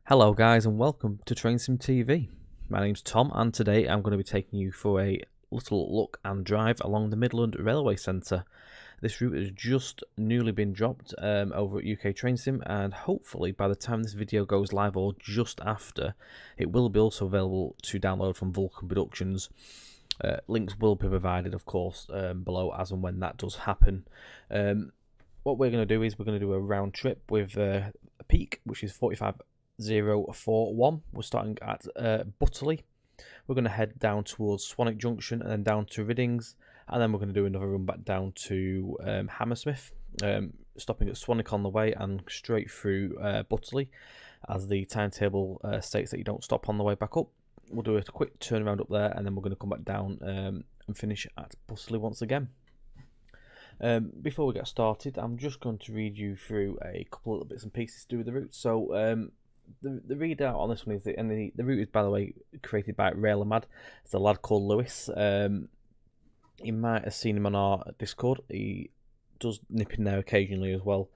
Hello guys and welcome to TrainSim TV. My name's Tom and today I'm going to be taking you for a little look and drive along the Midland Railway Centre. This route has just newly been dropped over at UK TrainSim, and hopefully by the time this video goes live or just after, it will be also available to download from Vulcan Productions. Links will be provided of course below as and when that does happen. What we're going to do is we're going to do a round trip with a peak which is 45,041. We're starting at Butterley. We're going to head down towards Swanwick Junction and then down to Riddings, and then we're going to do another run back down to Hammersmith, stopping at Swanwick on the way and straight through Butterley, as the timetable states that you don't stop on the way back up. We'll do a quick turnaround up there, and then we're going to come back down and finish at Butterley once again. Before we get started, I'm just going to read you through a couple of little bits and pieces to do with the route. So the readout on this one is the route is, by the way, created by Railomad. It's a lad called Lewis. You might have seen him on our Discord. He does nip in there occasionally as well.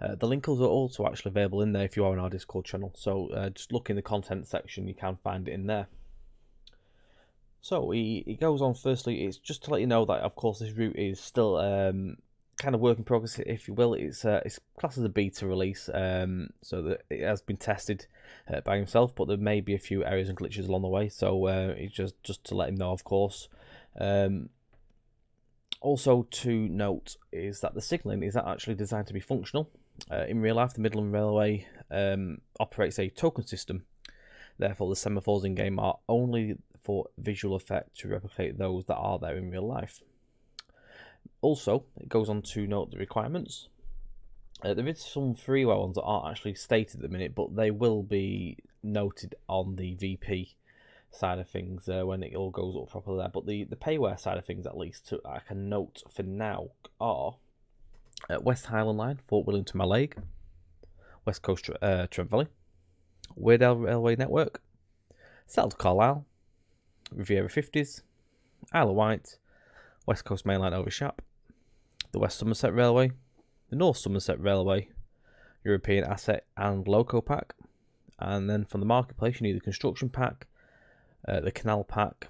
The links are also actually available in there if you are on our Discord channel. So just look in the content section, you can find it in there. So he goes on. Firstly, it's just to let you know that of course this route is still kind of work in progress, if you will. It's classed as a beta release, so that it has been tested by himself, but there may be a few errors and glitches along the way. So it's just to let him know, of course. Also to note is that the signalling is actually designed to be functional. In real life, the Midland Railway operates a token system. Therefore, the semaphores in game are only for visual effect to replicate those that are there in real life. Also, it goes on to note the requirements. There is some freeware ones that aren't actually stated at the minute, but they will be noted on the VP side of things when it all goes up properly there. But the payware side of things, at least, I can note for now, are West Highland Line, Fort William to Mallaig, West Coast Trent Valley, Weardale Railway Network, South Carlisle, Riviera 50s, Isle of Wight, West Coast Main Line over Shap, the West Somerset Railway, the North Somerset Railway, European Asset and Loco Pack, and then from the Marketplace you need the Construction Pack, the Canal Pack,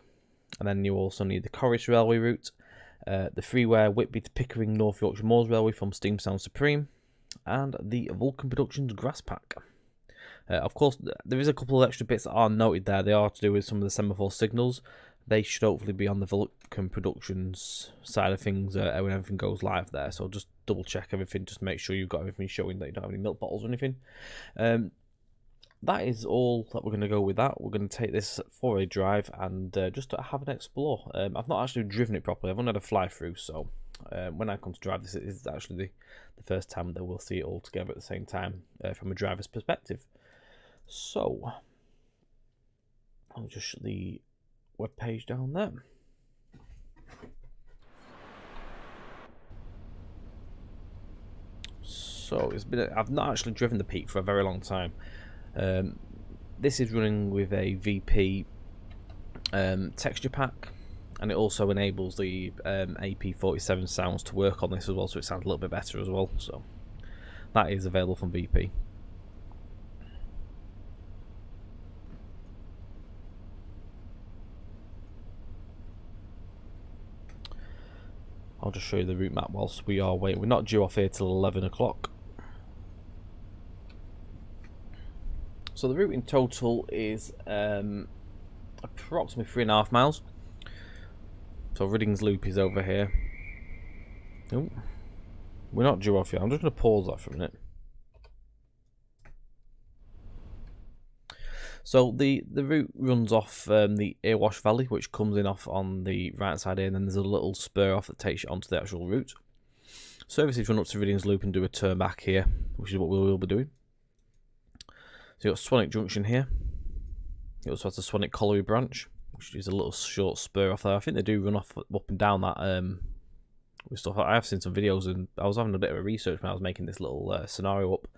and then you also need the Corris Railway route, the Freeware Whitby to Pickering North Yorkshire Moors Railway from Steam Sound Supreme, and the Vulcan Productions Grass Pack. Of course, there is a couple of extra bits that are noted there. They are to do with some of the semaphore signals. They should hopefully be on the Vulcan Productions side of things when everything goes live there. So just double check everything, just make sure you've got everything showing, that you don't have any milk bottles or anything. That is all that we're going to go with that. We're going to take this for a drive and just to have an explore. I've not actually driven it properly. I've only had a fly through, so when I come to drive this, it is actually the first time that we'll see it all together at the same time from a driver's perspective. So I'll just shut the web page down there. So I've not actually driven the Peak for a very long time. This is running with a VP texture pack, and it also enables the AP47 sounds to work on this as well, so it sounds a little bit better as well. So that is available from VP. I'll just show you the route map whilst we are waiting. We're not due off here till 11 o'clock. So the route in total is approximately 3.5 miles. So Riddings Loop is over here. Oh, we're not due off here. I'm just going to pause that for a minute. So the route runs off the Erewash Valley, which comes in off on the right side here, and then there's a little spur off that takes you onto the actual route. Services run up to Riddings Loop and do a turn back here, which is what we will be doing. So you've got Swanwick Junction here. You also have the Swanwick Colliery branch, which is a little short spur off there. I think they do run off up and down that with stuff. I have seen some videos, and I was having a bit of a research when I was making this little scenario up.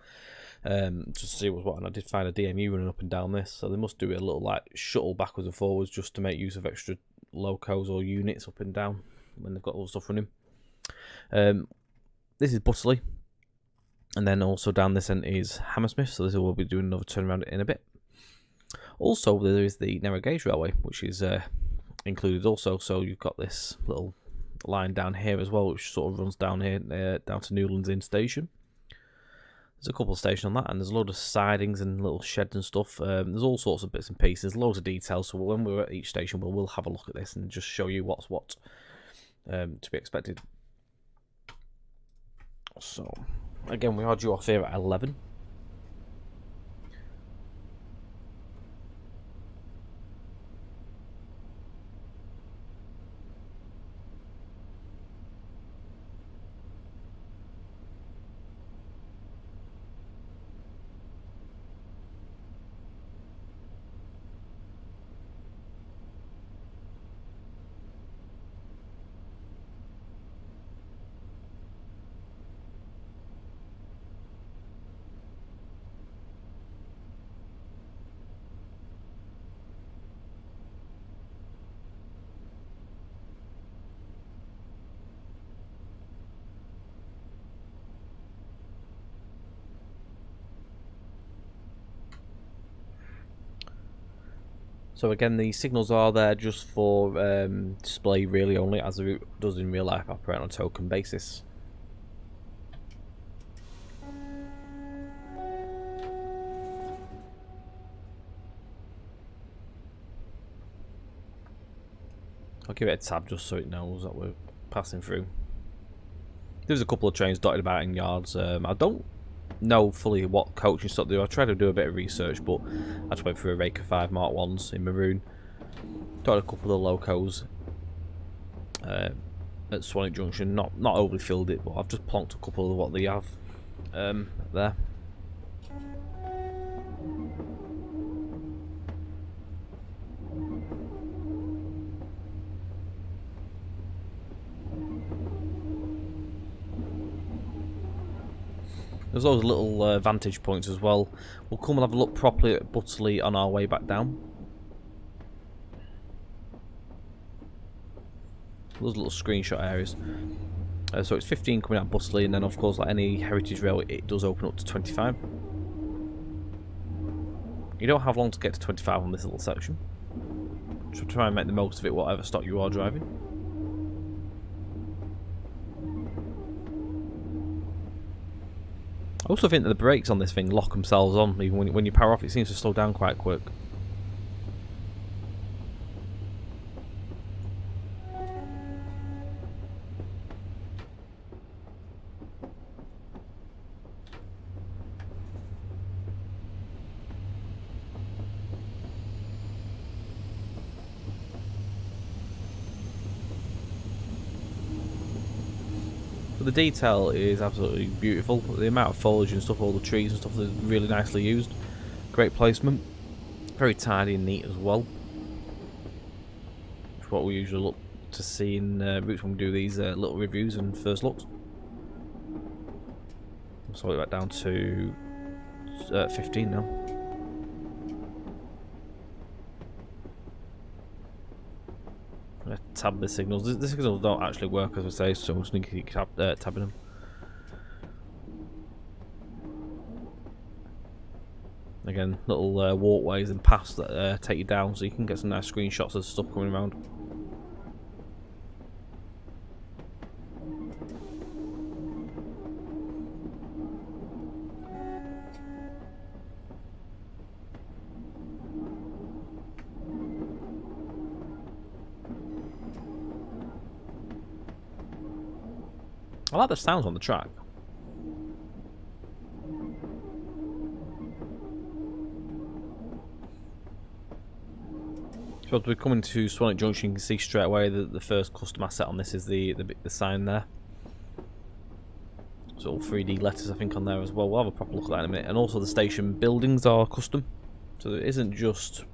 Just to see what was what, and I did find a DMU running up and down this, so they must do a little like shuttle backwards and forwards just to make use of extra locos or units up and down when they've got all the stuff running. This is Butterley. And then also down this end is Hammersmith, so this will be doing another turnaround in a bit. Also, there is the narrow gauge railway, which is included also. So you've got this little line down here as well, which sort of runs down here, down to Newlands Inn Station. There's a couple of stations on that, and there's a load of sidings and little sheds and stuff. There's all sorts of bits and pieces, loads of details. So when we're at each station, we'll have a look at this and just show you what's what to be expected. So again, we are due off here at 11. So again, the signals are there just for display really only, as the route does in real life operate on a token basis. I'll give it a tab just so it knows that we're passing through. There's a couple of trains dotted about in yards. I don't know fully what coaching stock they do. I tried to do a bit of research, but I just went through a rake of 5 Mark 1s in maroon. Got a couple of locos at Swanwick Junction. Not overly filled it, but I've just plonked a couple of what they have there. There's those little vantage points as well. We'll come and have a look properly at Butterley on our way back down. Those little screenshot areas. So it's 15 coming out of Butterley, and then of course, like any heritage rail, it does open up to 25. You don't have long to get to 25 on this little section. So try and make the most of it, whatever stock you are driving. I also think that the brakes on this thing lock themselves on. Even when you power off, it seems to slow down quite quick. The detail is absolutely beautiful. The amount of foliage and stuff, all the trees and stuff, is really nicely used. Great placement. Very tidy and neat as well. It's what we usually look to see in routes when we do these little reviews and first looks. So we're back down to 15 now. I'm going to tab the signals. The signals don't actually work, as we say, so I'm just going to keep tabbing them. Again, little walkways and paths that take you down, so you can get some nice screenshots of stuff coming around. I like the sounds on the track. So as we come into Swanwick Junction, you can see straight away that the first custom asset on this is the sign there. So all 3D letters I think on there as well. We'll have a proper look at that in a minute. And also the station buildings are custom. So it isn't just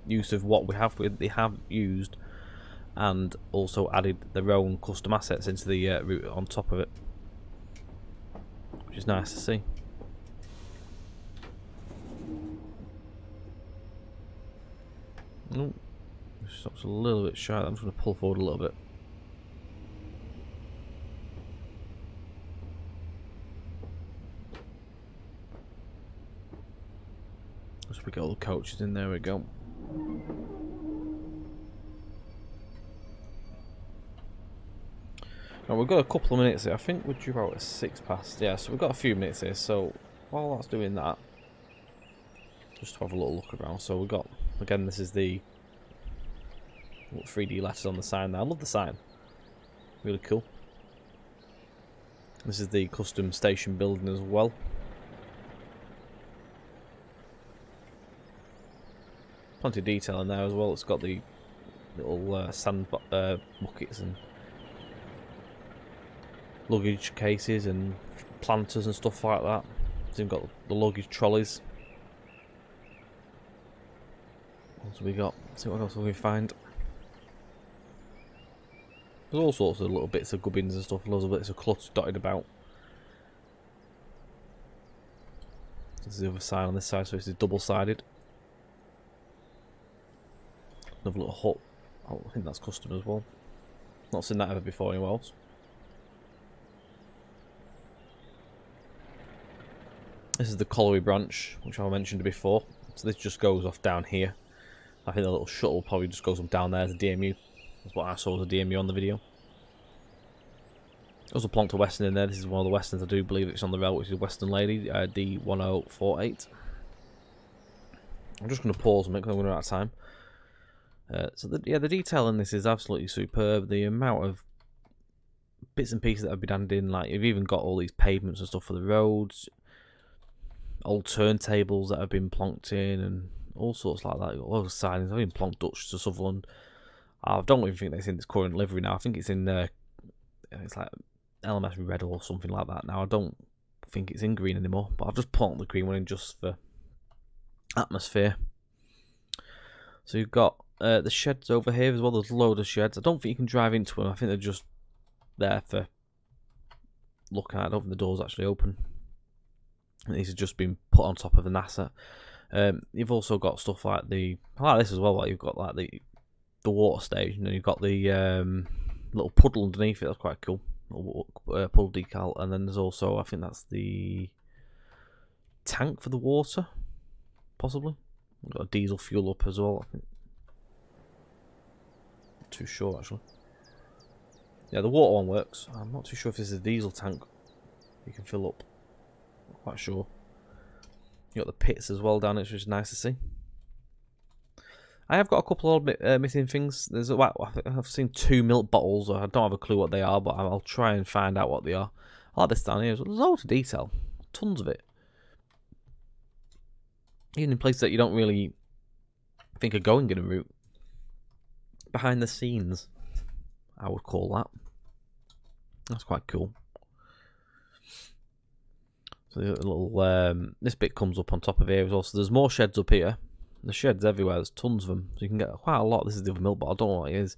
use of what we have. They have used and also added their own custom assets into the route on top of it, which is nice to see. Oh, stops a little bit shy. I'm just going to pull forward a little bit. Just we get all the coaches in, there we go. Now we've got a couple of minutes here. I think we're due out at 6 past. Yeah, so we've got a few minutes here. So while that's doing that, just to have a little look around. So we've got, again, this is the 3D letters on the sign there. I love the sign. Really cool. This is the custom station building as well. Plenty of detail in there as well. It's got the little sand buckets and luggage cases and planters and stuff like that. So you've got the luggage trolleys. What else have we got? Let's see what else we can find. There's all sorts of little bits of gubbins and stuff, loads of bits of clutter dotted about. This is the other side on this side, so this is double-sided. Another little hut. Oh, I think that's custom as well. Not seen that ever before anywhere else. This is the colliery branch, which I mentioned before. So this just goes off down here. I think the little shuttle probably just goes up down there as a DMU. That's what I saw as a DMU on the video. Also plonked a Western in there. This is one of the Westerns. I do believe it's on the rail, which is Western Lady, D1048. I'm just going to pause a minute because I'm running out of time. So the detail in this is absolutely superb. The amount of bits and pieces that have been added in, like you've even got all these pavements and stuff for the roads, old turntables that have been plonked in, and all sorts like that. All those sidings. I've even plonked Dutch to Sutherland. I don't even think that's in its current livery now. I think it's in it's like LMS red or something like that now. I don't think it's in green anymore, but I've just plonked the green one in just for atmosphere. So you've got the sheds over here as well. There's a load of sheds. I don't think you can drive into them. I think they're just there for looking at. I don't think the door's actually open. And these have just been put on top of an asset. You've also got stuff like I like this as well. Like you've got like the water station, and you've got the little puddle underneath it. That's quite cool. Puddle decal, and then there's also, I think that's the tank for the water, possibly. We've got a diesel fuel up as well. I think. Not too sure actually. Yeah, the water one works. I'm not too sure if this is a diesel tank you can fill up. Not quite sure. You got the pits as well down it, which is nice to see. I have got a couple of missing things. There's I've seen 2 milk bottles. I don't have a clue what they are, but I'll try and find out what they are. I like this down here. There's loads of detail, tons of it. Even in places that you don't really think are going in a route. Behind the scenes, I would call that. That's quite cool. So the little this bit comes up on top of here as well. So there's more sheds up here. There's sheds everywhere. There's tons of them. So you can get quite a lot. This is the other milk bottle. I don't know what it is.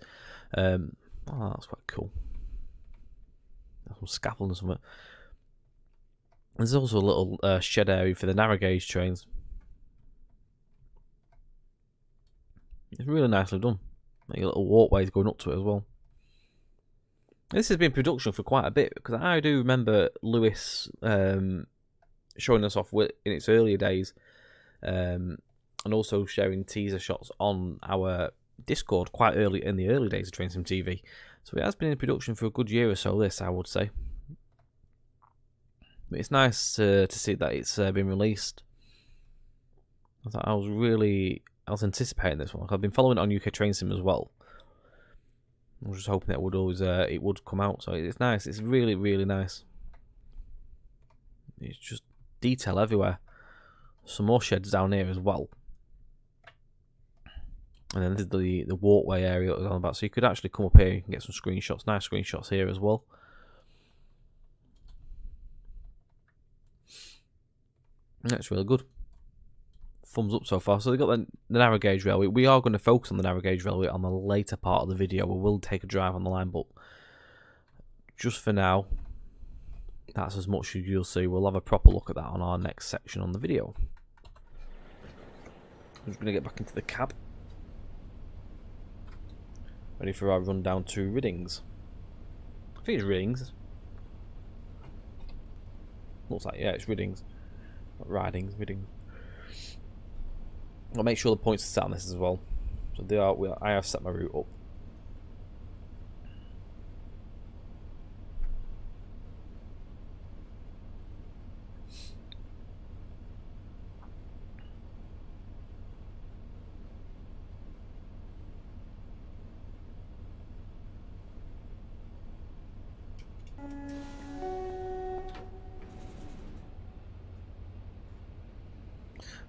Oh, that's quite cool. There's some scaffolding and something. There's also a little shed area for the narrow gauge trains. It's really nicely done. Like little walkways going up to it as well. This has been in production for quite a bit, because I do remember Lewis showing us off in its earlier days, and also sharing teaser shots on our Discord quite early in the early days of Train Sim TV. So it has been in production for a good year or so, this, I would say. But it's nice to see that it's been released. I was anticipating this one. I've been following it on UK Train Sim as well. I was just hoping that it would come out. So it's nice. It's really, really nice. It's just detail everywhere. Some more sheds down here as well. And then this is the walkway area that I was on about. So you could actually come up here, you can get some screenshots. Nice screenshots here as well. That's really good. Thumbs up so far. So they've got the narrow gauge railway. We are going to focus on the narrow gauge railway on the later part of the video. We will take a drive on the line, but just for now, that's as much as you'll see. We'll have a proper look at that on our next section on the video. I'm just going to get back into the cab. Ready for our run down to Riddings. I think it's Riddings. Looks like, yeah, it's Riddings. Not Ridings, Riddings. I'll make sure the points are set on this as well. So they are. I have set my route up.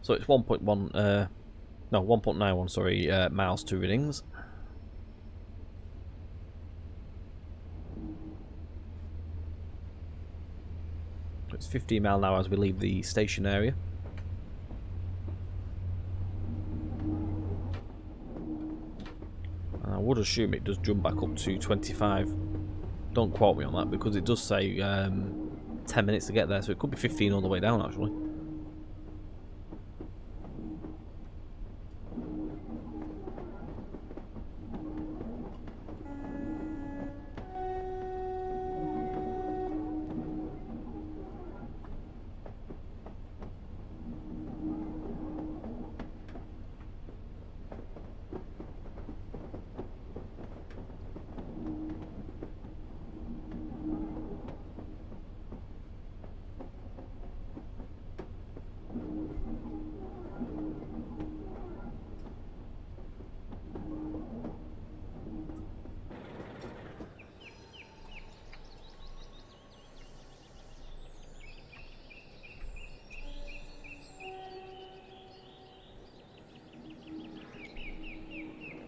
So it's 1.1, no, 1.91, sorry, miles to Riddings. It's 15 mile an hour as we leave the station area. And I would assume it does jump back up to 25. Don't quote me on that, because it does say 10 minutes to get there, so it could be 15 all the way down actually.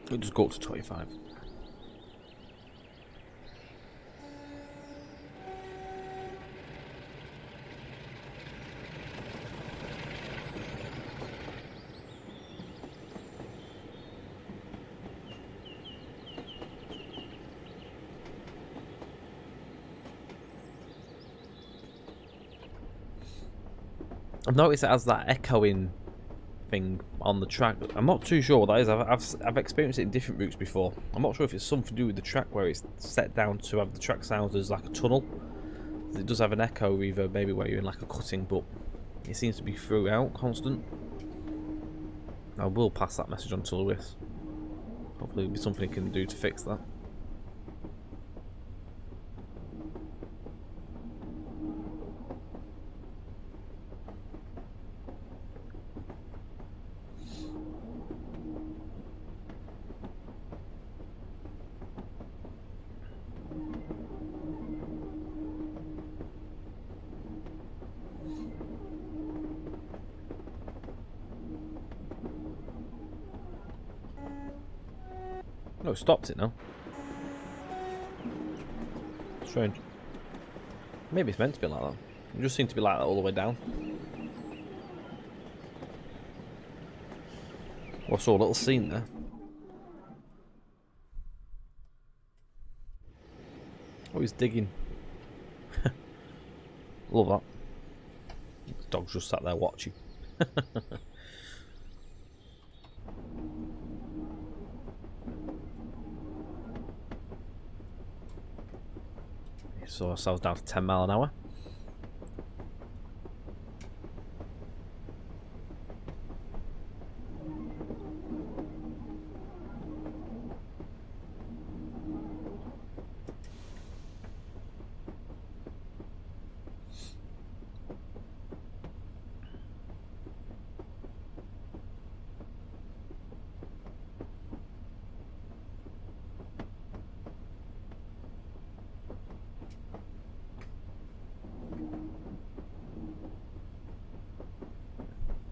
We'll just go up to 25. I've noticed it has that echoing thing on the track. I'm not too sure what that is. I've experienced it in different routes before. I'm not sure if it's something to do with the track where it's set down to have the track sounds as like a tunnel. It does have an echo reverb maybe where you're in like a cutting, but it seems to be throughout constant. I will pass that message on to Lewis. Hopefully there'll be something he can do to fix that. No, it stopped it now. Strange. Maybe it's meant to be like that. It just seemed to be like that all the way down. Oh, I saw a little scene there. Oh, he's digging. Love that. The dog's just sat there watching. So ourselves down to 10 mile an hour.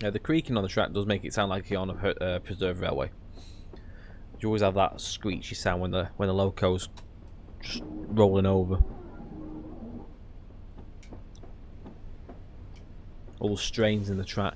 Yeah, the creaking on the track does make it sound like you're on a preserved railway. You always have that screechy sound when the loco's just rolling over. All the strains in the track.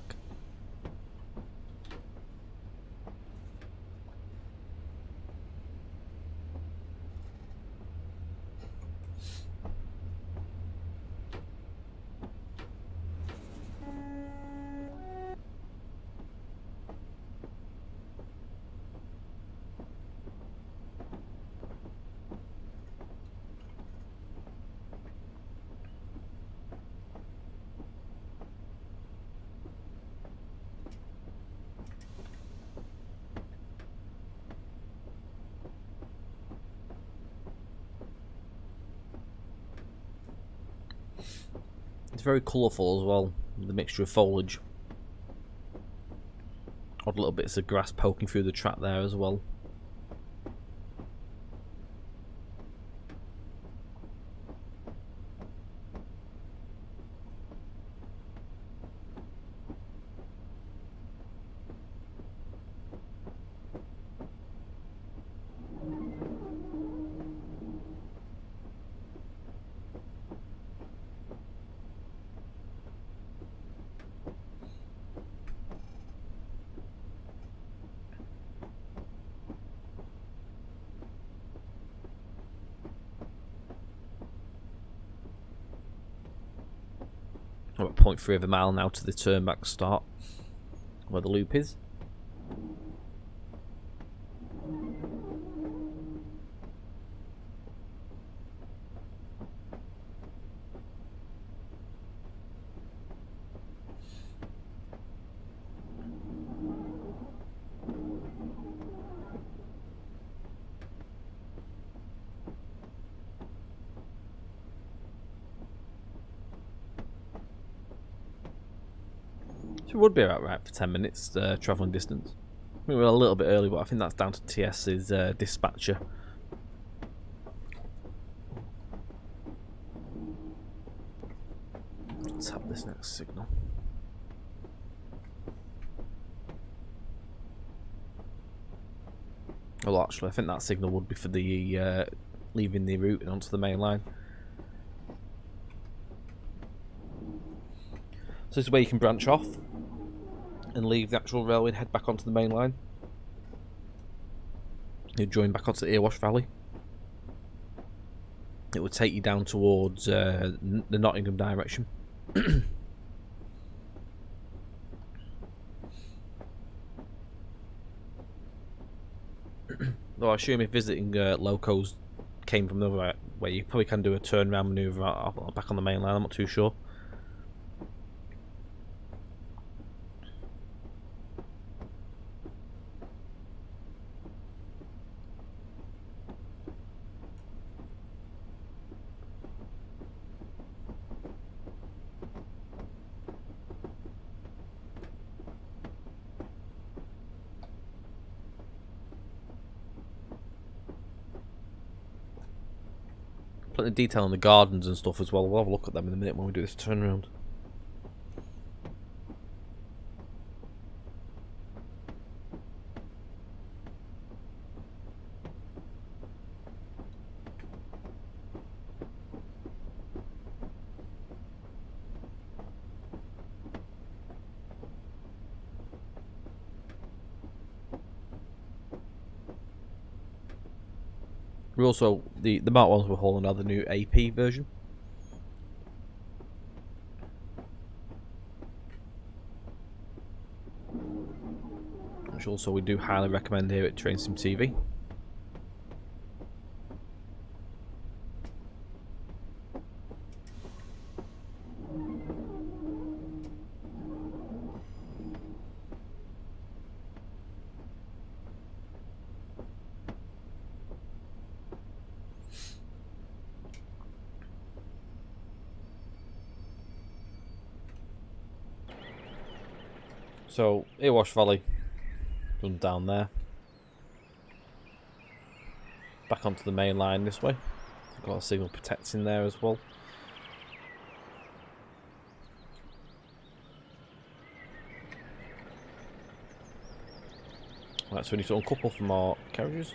very colourful as well, the mixture of foliage. Odd little bits of grass poking through the track there as well. We're at 0.3 of a mile now to the turn back start, where the loop is. So it would be about right for 10 minutes travelling distance. I mean, we're a little bit early, but I think that's down to TS's dispatcher. Let's have this next signal. Well, actually, I think that signal would be for the leaving the route and onto the main line. So this is where you can branch off and leave the actual railway and head back onto the main line. You join back onto the Erewash Valley. It would take you down towards the Nottingham direction. Though I assume if visiting Locos came from the other way, you probably can do a turnaround manoeuvre back on the main line. I'm not too sure. Plenty of detail in the gardens and stuff as well. We'll have a look at them in a minute when we do this turnaround. We also, the Mark 1s we're hauling are the new AP version. Which also we do highly recommend here at Train Sim TV. So, Erewash Valley runs down there. Back onto the main line this way. Got a signal protecting there as well. Right, so we need to uncouple from our carriages.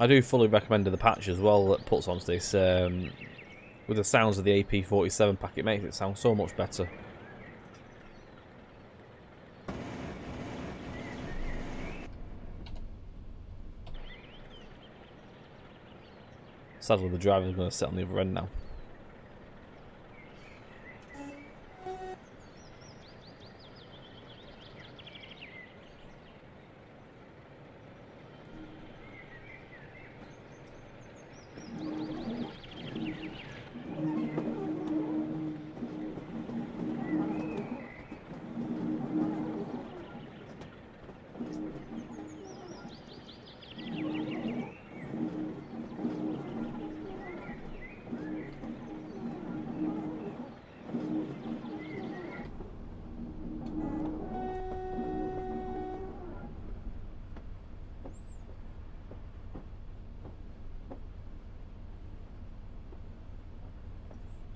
I do fully recommend the patch as well that puts onto this. With the sounds of the AP47 pack, it makes it sound so much better. Sadly, the driver's going to sit on the other end now.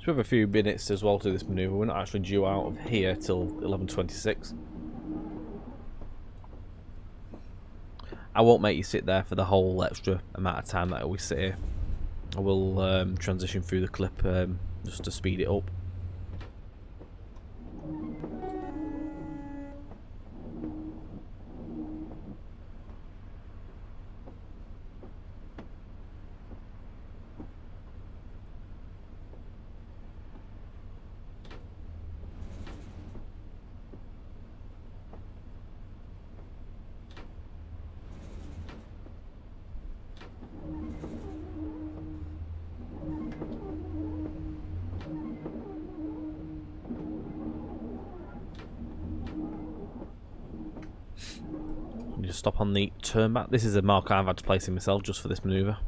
We have a few minutes as well to this manoeuvre. We're not actually due out of here till 11:26. I won't make you sit there for the whole extra amount of time that we sit here. I will transition through the clip just to speed it up. Just stop on the turn back. This is a mark I've had to place in myself just for this manoeuvre.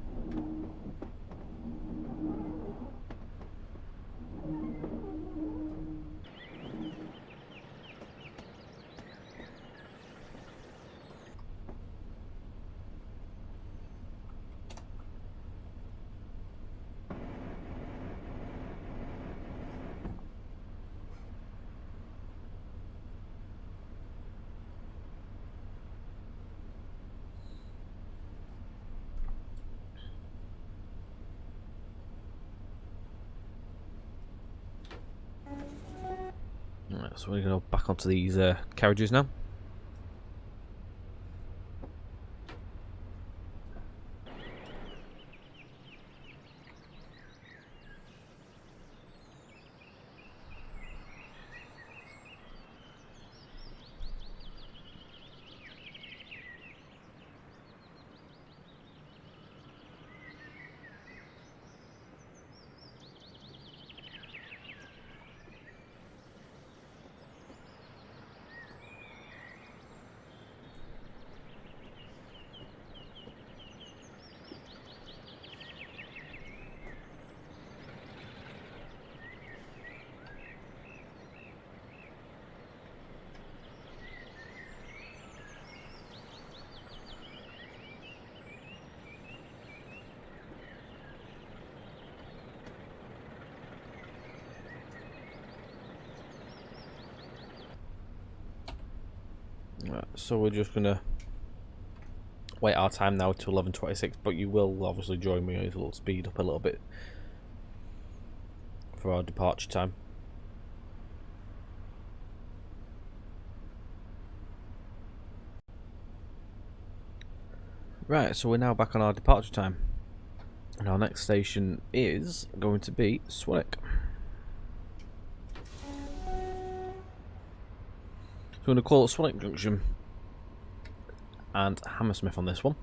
Right, so we're going to go back onto these carriages now. Right, so we're just going to wait our time now to 11:26, but you will obviously join me as we'll speed up a little bit for our departure time. Right, so we're now back on our departure time, and our next station is going to be Swanwick. So we're going to call it Swanwick Junction and Hammersmith on this one.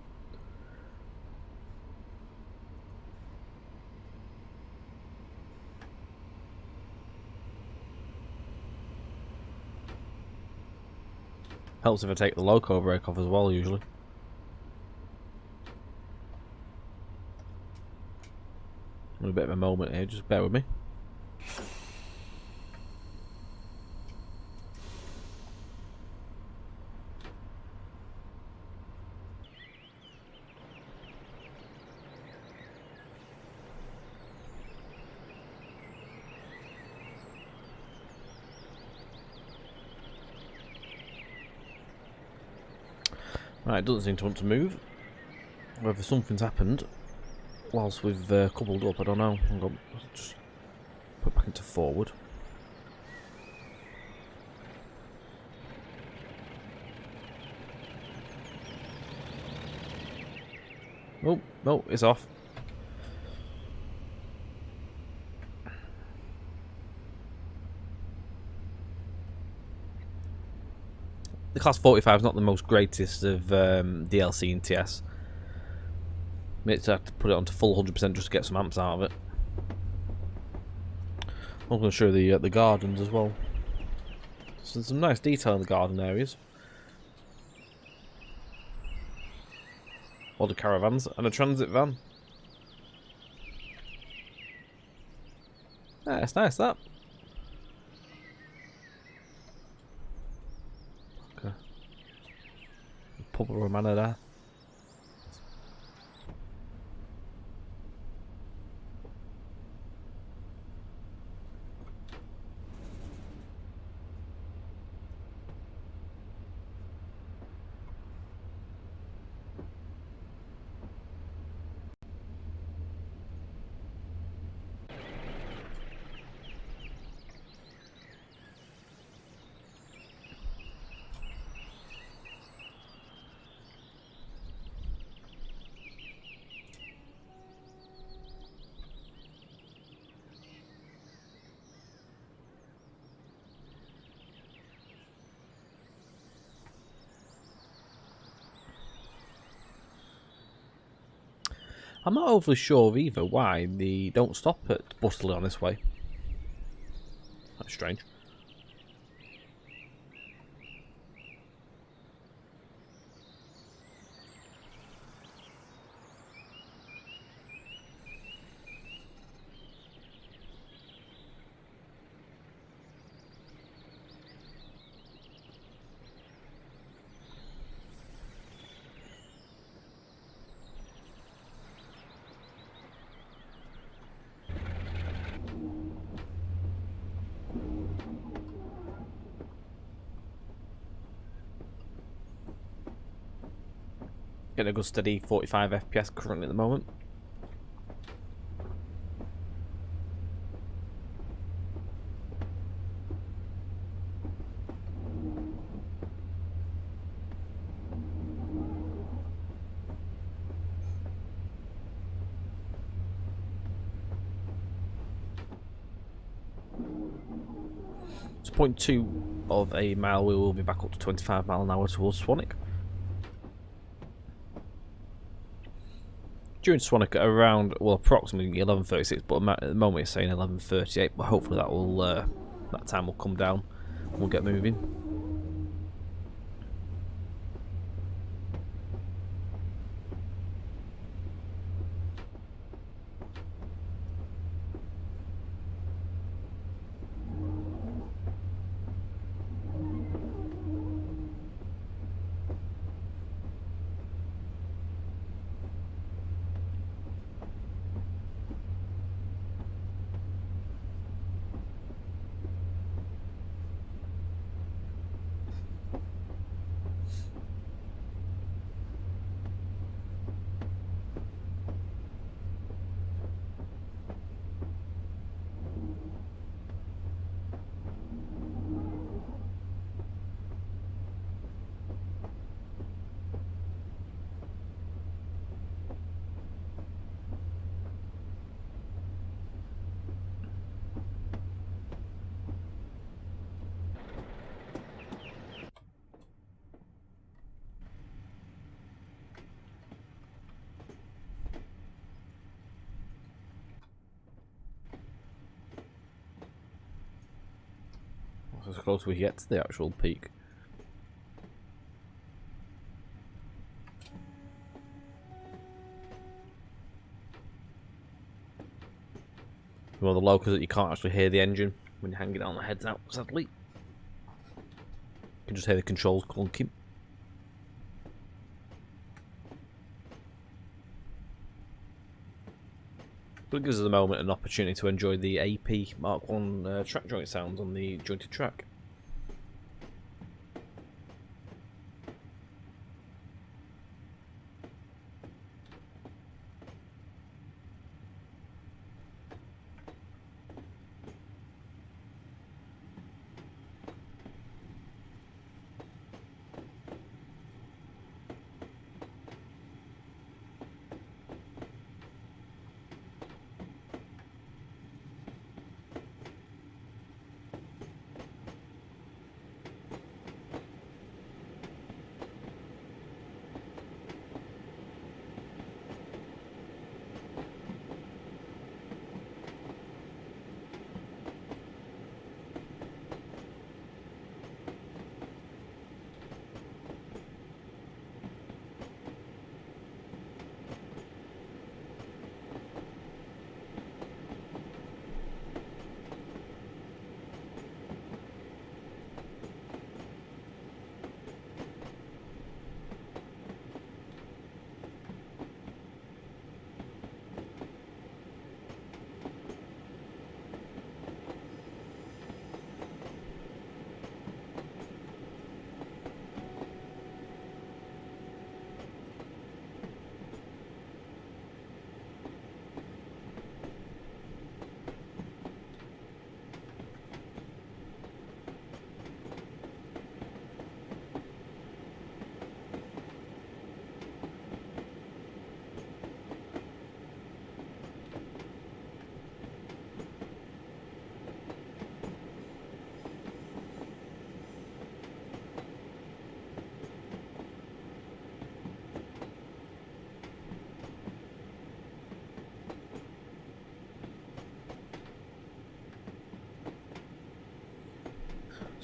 Helps if I take the Loco brake off as well, usually. A bit of a moment here, just bear with me. Right, it doesn't seem to want to move. Whether something's happened whilst we've coupled up, I don't know. I'm going to just put it back into forward. Oh, no, it's off. The Class 45 is not the most greatest of DLC in TS. It's had to put it onto full 100% just to get some amps out of it. I'm going to show the gardens as well. So there's some nice detail in the garden areas. All the caravans and a transit van. Yeah, it's nice that. Okay. Pub or a manor there. I'm not overly sure either why they don't stop at Bustley on this way. That's strange. Getting a good steady 45 FPS currently at the moment. It's 0.2 of a mile. We will be back up to 25 mile an hour towards Swanwick. During Swanwick at around, well, approximately 11:36, but at the moment it's saying 11:38. But hopefully that will that time will come down and we'll get moving. As close as we get to the actual peak. Well, the Locos that you can't actually hear the engine when you're hanging it on the heads out, sadly. You can just hear the controls clunking. But it gives us a moment an opportunity to enjoy the AP Mark 1 track joint sounds on the jointed track.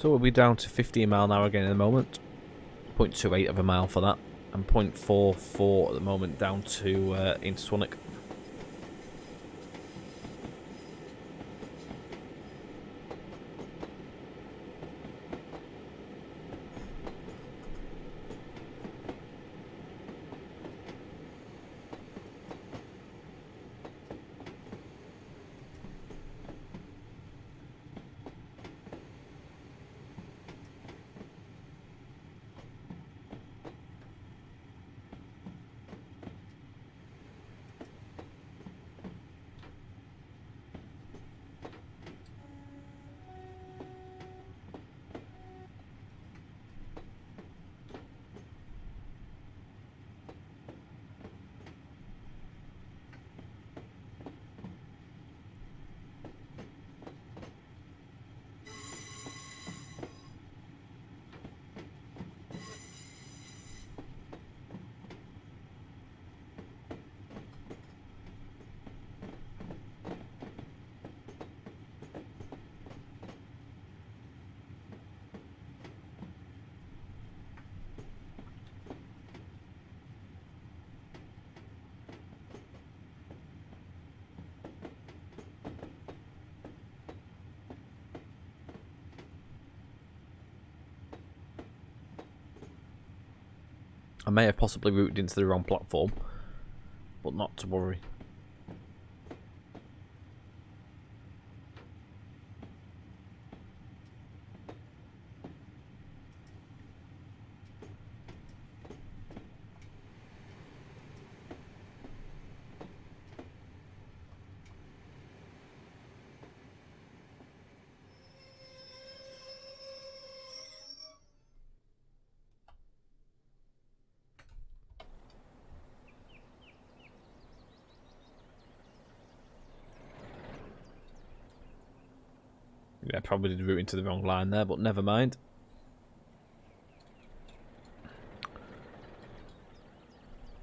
So we'll be down to 15 mile an hour again in a moment. 0.28 of a mile for that. And 0.44 at the moment down to into Swanwick. I may have possibly routed into the wrong platform, but not to worry. Yeah, probably did route into the wrong line there, but never mind.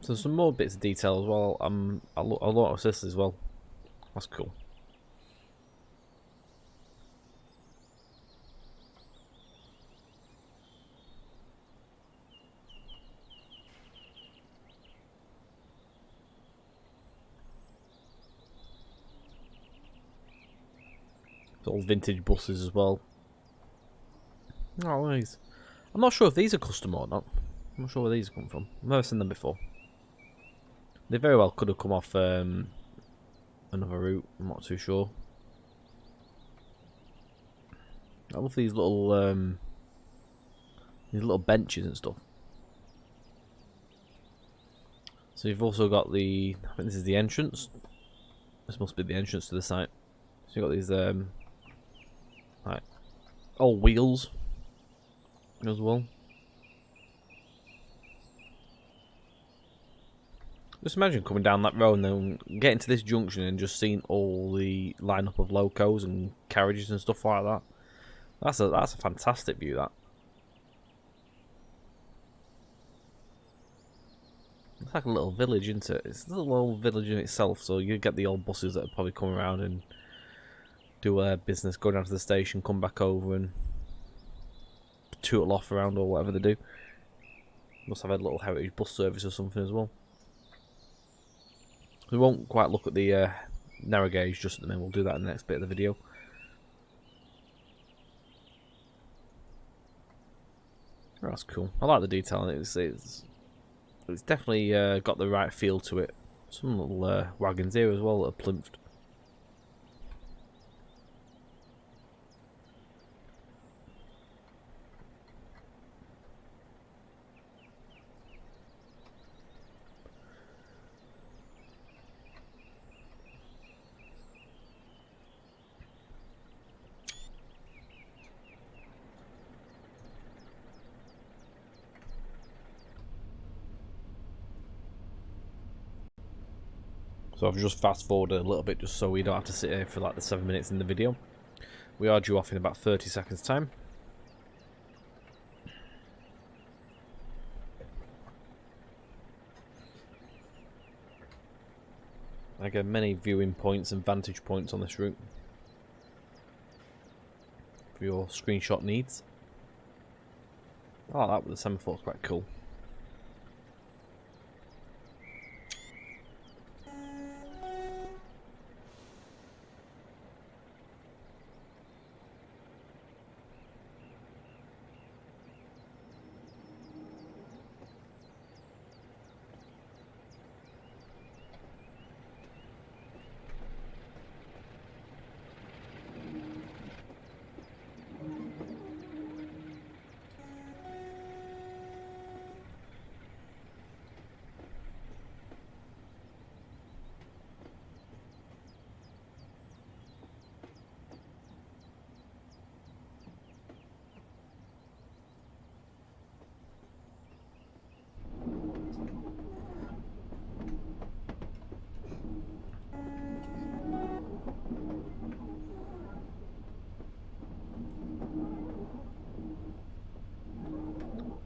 So some more bits of detail as well. A lot of this as well. That's cool. It's all vintage buses as well. Oh, nice. I'm not sure if these are custom or not. I'm not sure where these come from. I've never seen them before. They very well could have come off another route. I'm not too sure. I love these little benches and stuff. So you've also got the, I think this is the entrance. This must be the entrance to the site. So you've got these like old wheels as well. Just imagine coming down that road and then getting to this junction and just seeing all the lineup of locos and carriages and stuff like that. That's a fantastic view, that. It's like a little village, isn't it? It's a little old village in itself, so you get the old buses that probably come around and do a business, go down to the station, come back over and tootle off around or whatever they do. Must have a little heritage bus service or something as well. We won't quite look at the narrow gauge just at the minute. We'll do that in the next bit of the video. Oh, that's cool. I like the detail. It's definitely got the right feel to it. Some little wagons here as well that are plinfed. So I've just fast forwarded a little bit just so we don't have to sit here for like the 7 minutes in the video. We are due off in about 30 seconds time. Again, many viewing points and vantage points on this route for your screenshot needs. I like that with the semaphore, it's quite cool.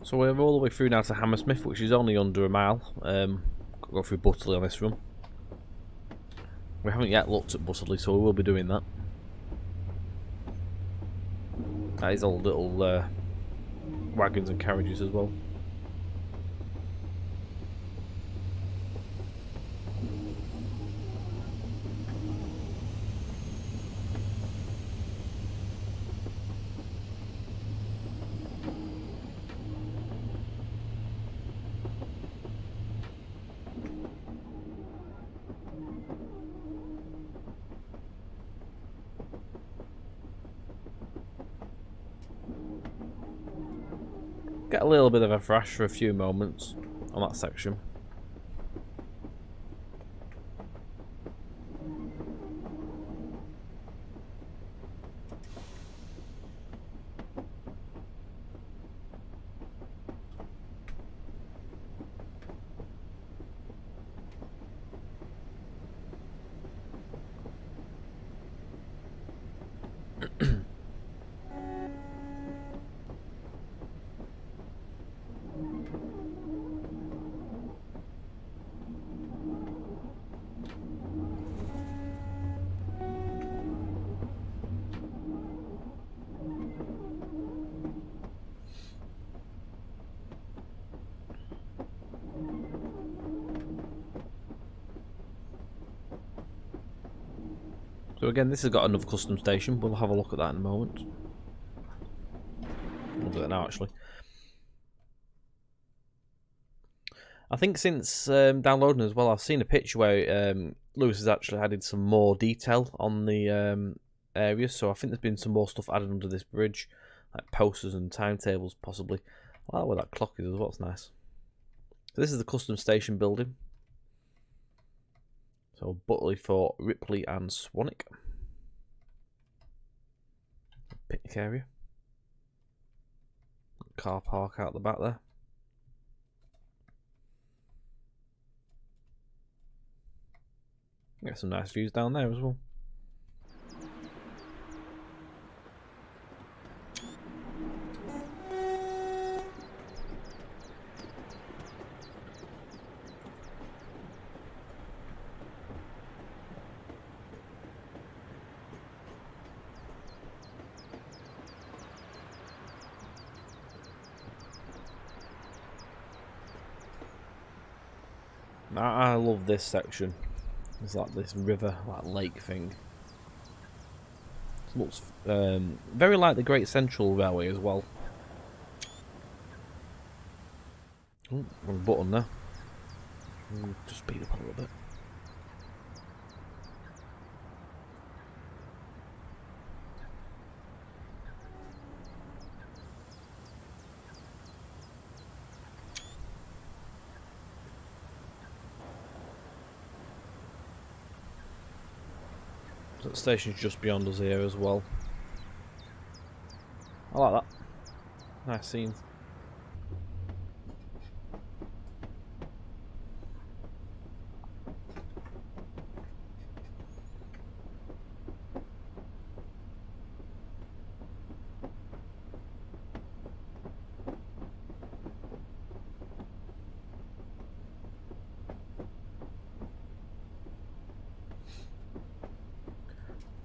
So we're all the way through now to Hammersmith, which is only under a mile. Go through Butterley on this run. We haven't yet looked at Butterley, so we will be doing that. That is all little wagons and carriages as well. Get a little bit of a thrash for a few moments on that section. So again, this has got another custom station. We'll have a look at that in a moment. We'll do it now, actually. I think since downloading as well, I've seen a picture where Lewis has actually added some more detail on the area. So I think there's been some more stuff added under this bridge, like posters and timetables, possibly. I like where that clock is as well. It's nice. So this is the custom station building. So Butterley for Ripley and Swanwick. Picnic area. Car park out the back there. Get some nice views down there as well. I love this section. It's like this river, like lake thing. It looks very like the Great Central Railway as well. Oh, wrong button there. Just speed up a little bit. The station's just beyond us here as well. I like that. Nice scene.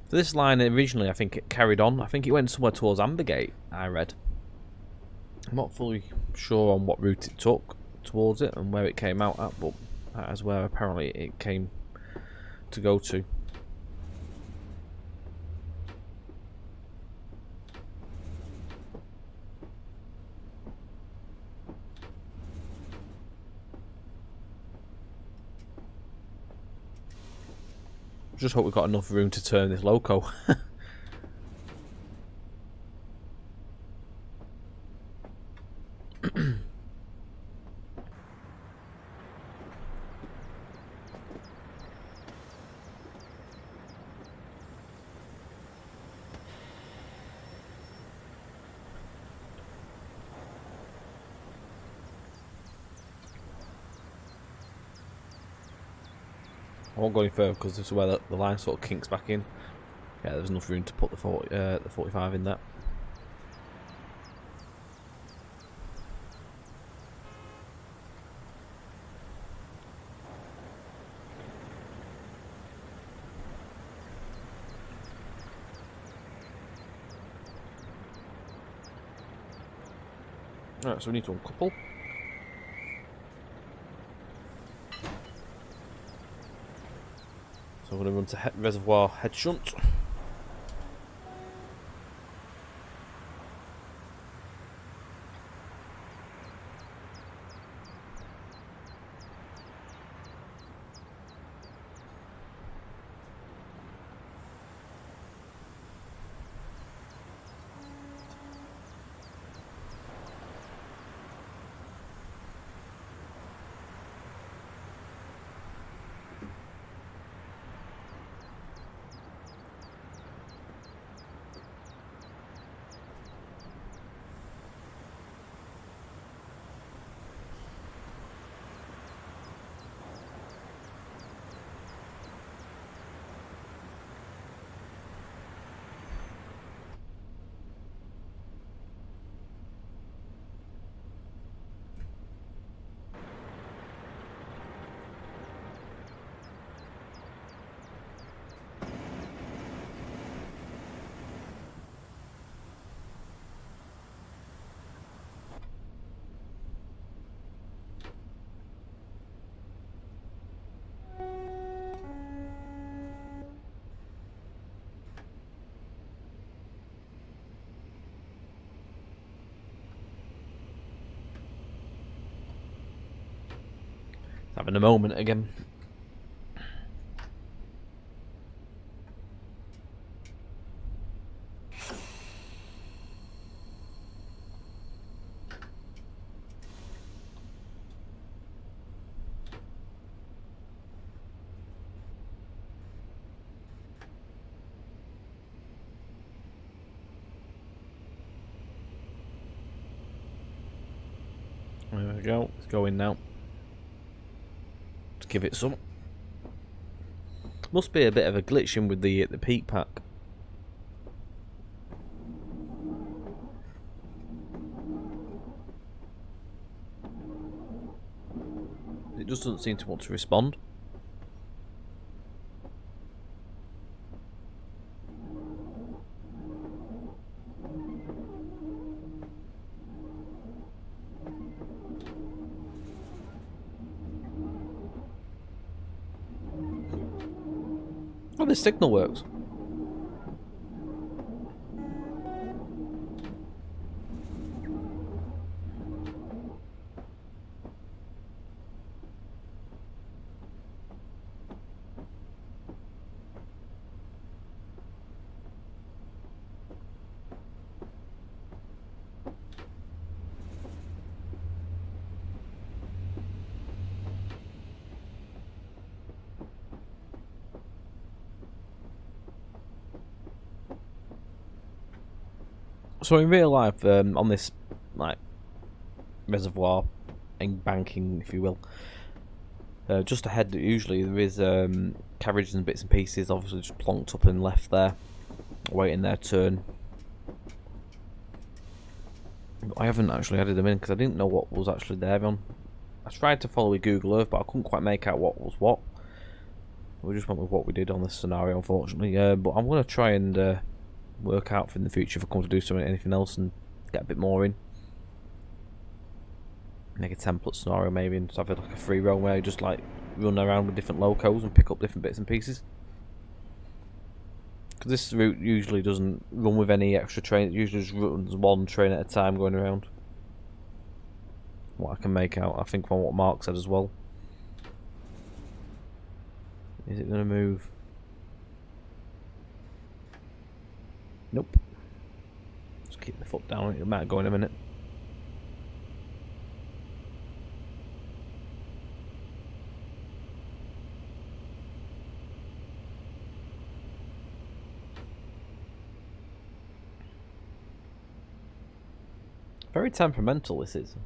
So this line originally, I think it carried on. I think it went somewhere towards Ambergate, I read. I'm not fully sure on what route it took towards it and where it came out at, but that is where apparently it came to go to. Just hope we've got enough room to turn this Loco. I won't go any further because this is where the line sort of kinks back in. Yeah, there's enough room to put the 45 in that. Alright, so we need to uncouple. So I'm going to run to reservoir head shunt. Having a moment again. There we go, let's go in now. Let's give it some. Must be a bit of a glitch in with the peak pack. It just doesn't seem to want to respond. Oh, this signal works. So in real life, on this like reservoir embanking, if you will, just ahead usually there is carriages and bits and pieces, obviously just plonked up and left there, waiting their turn. But I haven't actually added them in because I didn't know what was actually there on. I tried to follow with Google Earth, but I couldn't quite make out what was what. We just went with what we did on this scenario, unfortunately. But I'm going to try and work out for in the future if I come to do something, anything else, and get a bit more in. make a template scenario maybe, and have like a free roam where you just like run around with different locos and pick up different bits and pieces. Because this route usually doesn't run with any extra train, it usually just runs one train at a time going around. What I can make out, I think, from what Mark said as well. Is it going to move? Nope. Just keep the foot down, it might go in a minute. Very temperamental this is.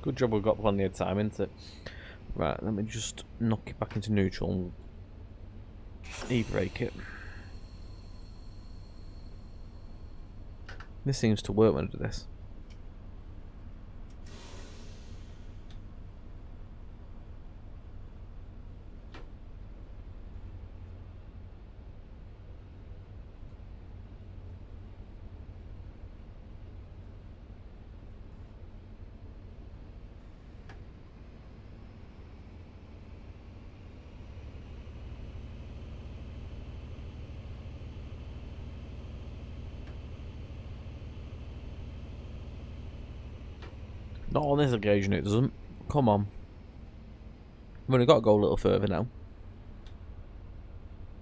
Good job we've got plenty of time, isn't it? Right, let me just knock it back into neutral and e-brake it. This seems to work when I do this. Not on this occasion it doesn't. Come on. We've only got to go a little further now.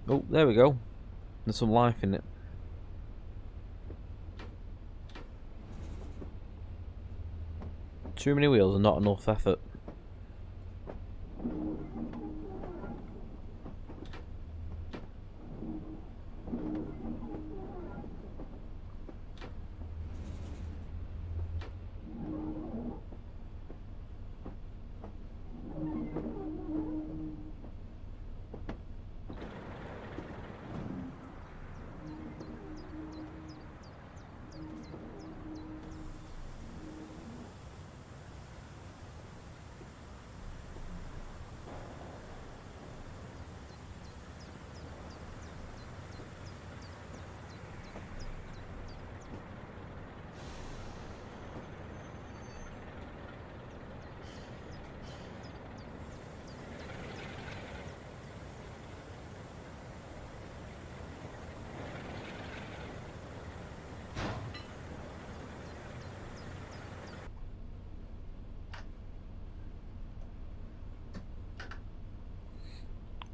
Oh, there we go. There's some life in it. Too many wheels and not enough effort.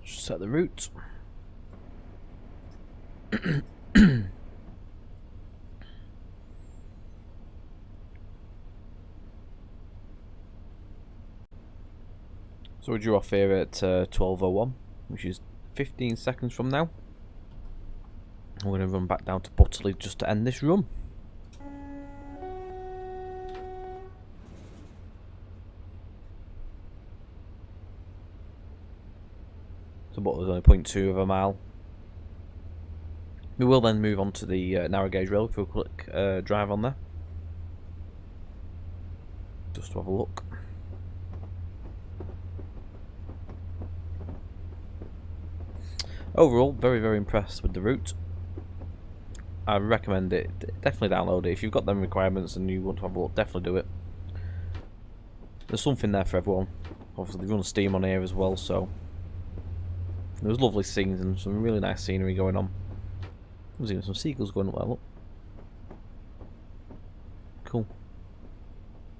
Set the route. So we're due off here at 12:01, which is 15 seconds from now. We're going to run back down to Butterley just to end this run. So Butterley's only 0.2 of a mile. We will then move on to the narrow gauge rail if we'll click drive on there. Just to have a look. Overall, very, very impressed with the route. I recommend it. Definitely download it. If you've got them requirements and you want to have a look, definitely do it. There's something there for everyone. Obviously, they run Steam on here as well, so there's lovely scenes and some really nice scenery going on. There's even some seagulls going up there, look. Cool.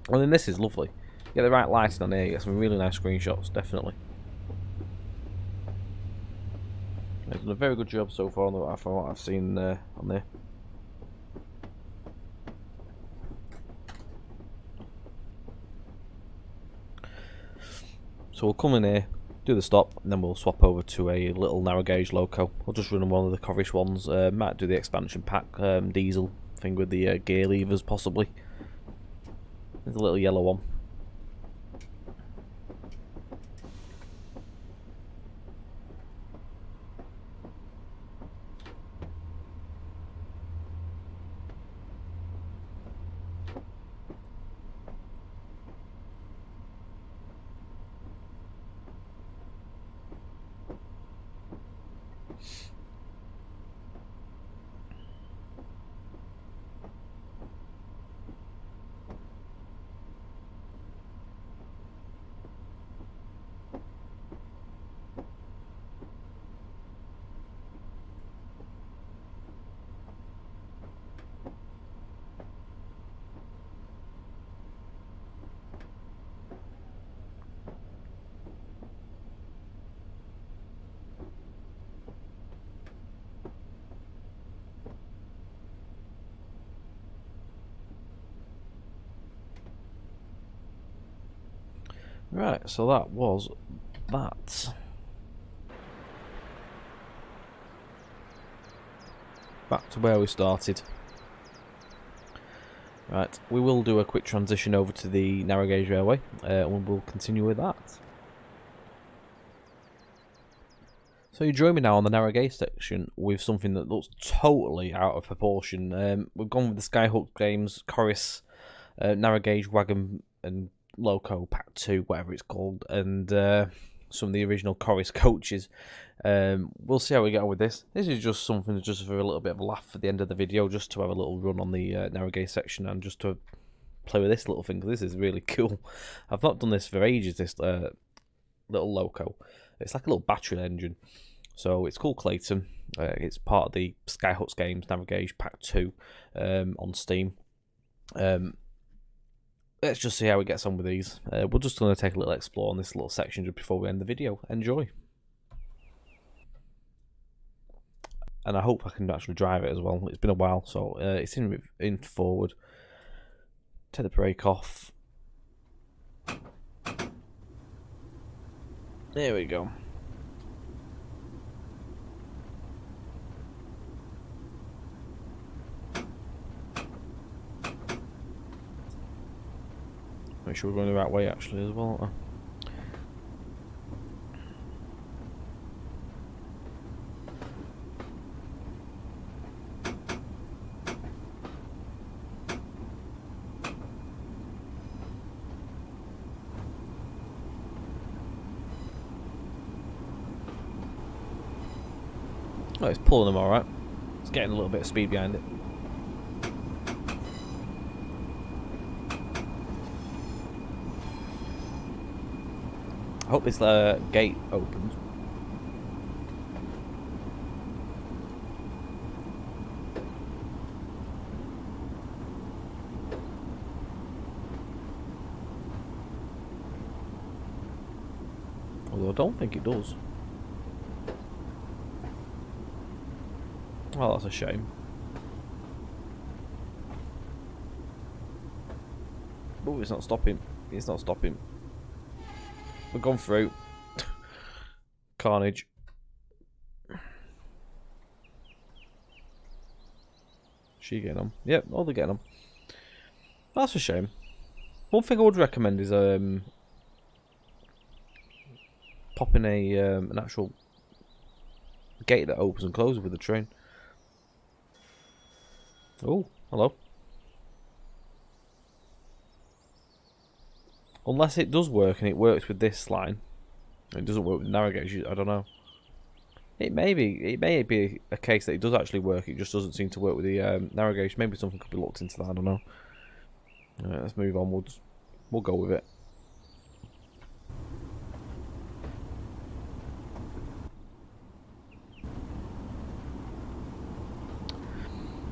And then this is lovely. You get the right lighting on here, you get some really nice screenshots, definitely. They've done a very good job so far from what I've seen on there. So we'll come in here, do the stop, and then we'll swap over to a little narrow gauge Loco. I'll just run one of the Corris ones. Might do the expansion pack diesel thing with the gear levers possibly. There's a little yellow one. Right, so that was that. Back to where we started. Right, we will do a quick transition over to the narrow gauge railway, and we'll continue with that. So you join me now on the narrow gauge section with something that looks totally out of proportion. We've gone with the Skyhook Games Corris narrow gauge wagon and Loco Pack 2, whatever it's called, and some of the original Corris coaches. We'll see how we get on with this. This is just something just for a little bit of a laugh at the end of the video, just to have a little run on the narrow gauge section and just to play with this little thing, because this is really cool. I've not done this for ages, this little Loco. It's like a little battery engine. So it's called Clayton. It's part of the Skyhook Games narrow gauge Pack 2 on Steam. Let's just see how it gets on with these. We're just going to take a little explore on this little section just before we end the video. Enjoy. And I hope I can actually drive it as well. It's been a while, so it's in forward. Take the brake off. There we go. Make sure we're going the right way actually as well. Oh, it's pulling them alright. It's getting a little bit of speed behind it. I hope this gate opens. Although I don't think it does. Well, that's a shame. Oh, it's not stopping. It's not stopping. We've gone through. Carnage. She getting on? Yep, all they're getting on. That's a shame. One thing I would recommend is popping an actual gate that opens and closes with the train. Oh, hello. Unless it does work and it works with this line. It doesn't work with narrow gauge, I don't know. It may be a case that it does actually work, it just doesn't seem to work with the narrow gauge. Maybe something could be looked into that, I don't know. Alright, let's move onwards. We'll go with it.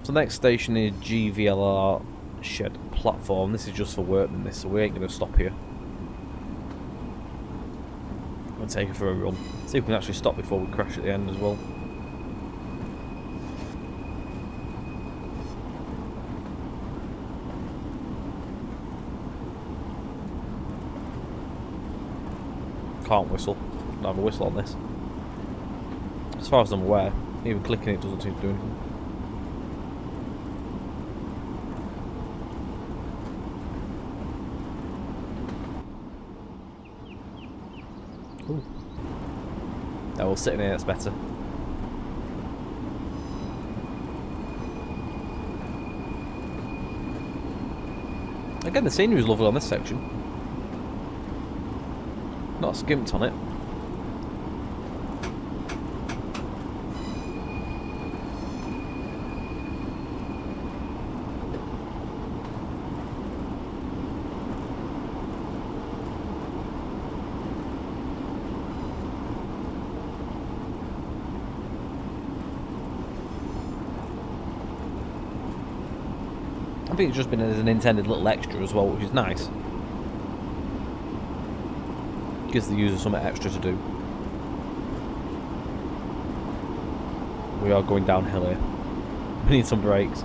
So the next station is GVLR Shed Platform. This is just for workmen, this, so we ain't going to stop here. I'm going to take it for a run. See if we can actually stop before we crash at the end as well. Can't whistle. Don't have a whistle on this. As far as I'm aware, even clicking it doesn't seem to do anything. Ooh. No, we'll sit in here, that's better. Again, the scenery is lovely on this section. Not skimped on it. I think it's just been as an intended little extra as well, which is nice. Gives the user something extra to do. We are going downhill here. We need some brakes.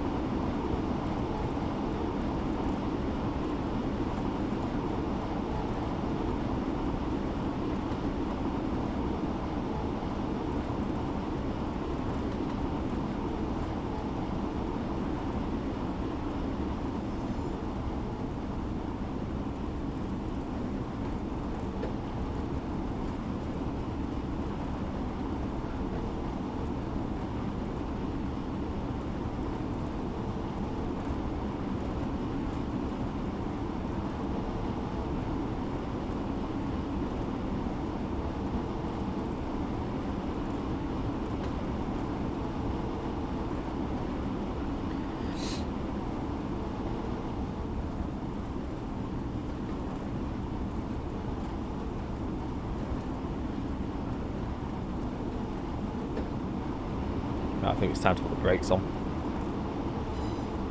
I think it's time to put the brakes on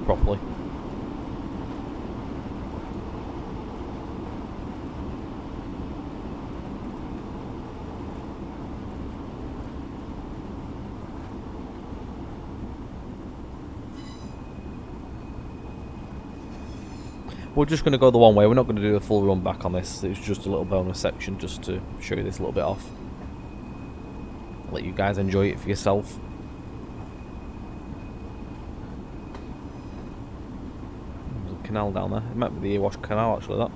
properly. We're just going to go the one way. We're not going to do a full run back on this. It's just a little bonus section just to show you this a little bit off. Let you guys enjoy it for yourself. There's a canal down there. It might be the Ewash Canal actually, that.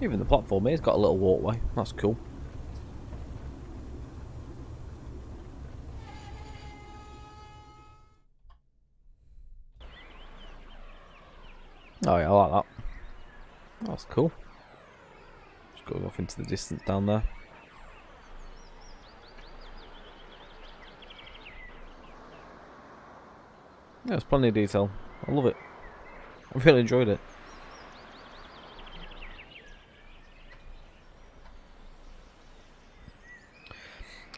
Even the platform here's got a little walkway. That's cool. Oh yeah, I like that. That's cool. Just going off into the distance down there. Yeah, there's plenty of detail. I love it. I really enjoyed it.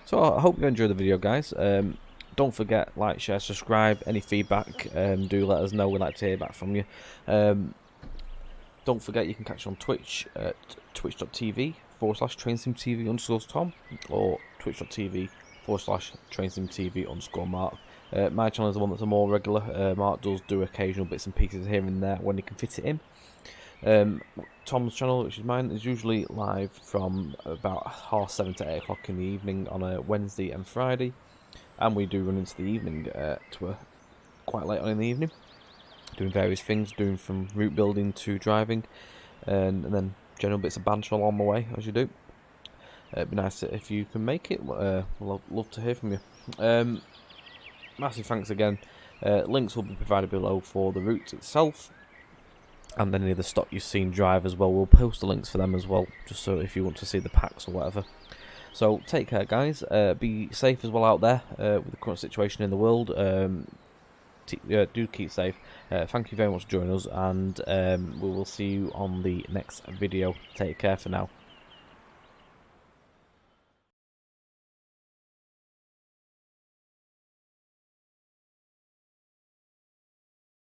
So I hope you enjoyed the video, guys. Don't forget, like, share, subscribe. Any feedback, do let us know. We'd like to hear back from you. Don't forget, you can catch on Twitch at twitch.tv/trainsimtv_Tom or twitch.tv/trainsimtv_Mark. My channel is the one that's a more regular. Mark does do occasional bits and pieces here and there when he can fit it in. Tom's channel, which is mine, is usually live from about 7:30 to 8 o'clock in the evening on a Wednesday and Friday, and we do run into the evening to quite late on in the evening, doing various things, doing from route building to driving, and then general bits of banter along the way, as you do. It'd be nice if you can make it. Love to hear from you. Massive thanks again. Links will be provided below for the route itself, and then any of the stock you've seen drive as well. We'll post the links for them as well, just so if you want to see the packs or whatever. So take care, guys. Be safe as well out there with the current situation in the world. Do keep safe. Thank you very much for joining us, and we will see you on the next video. Take care for now.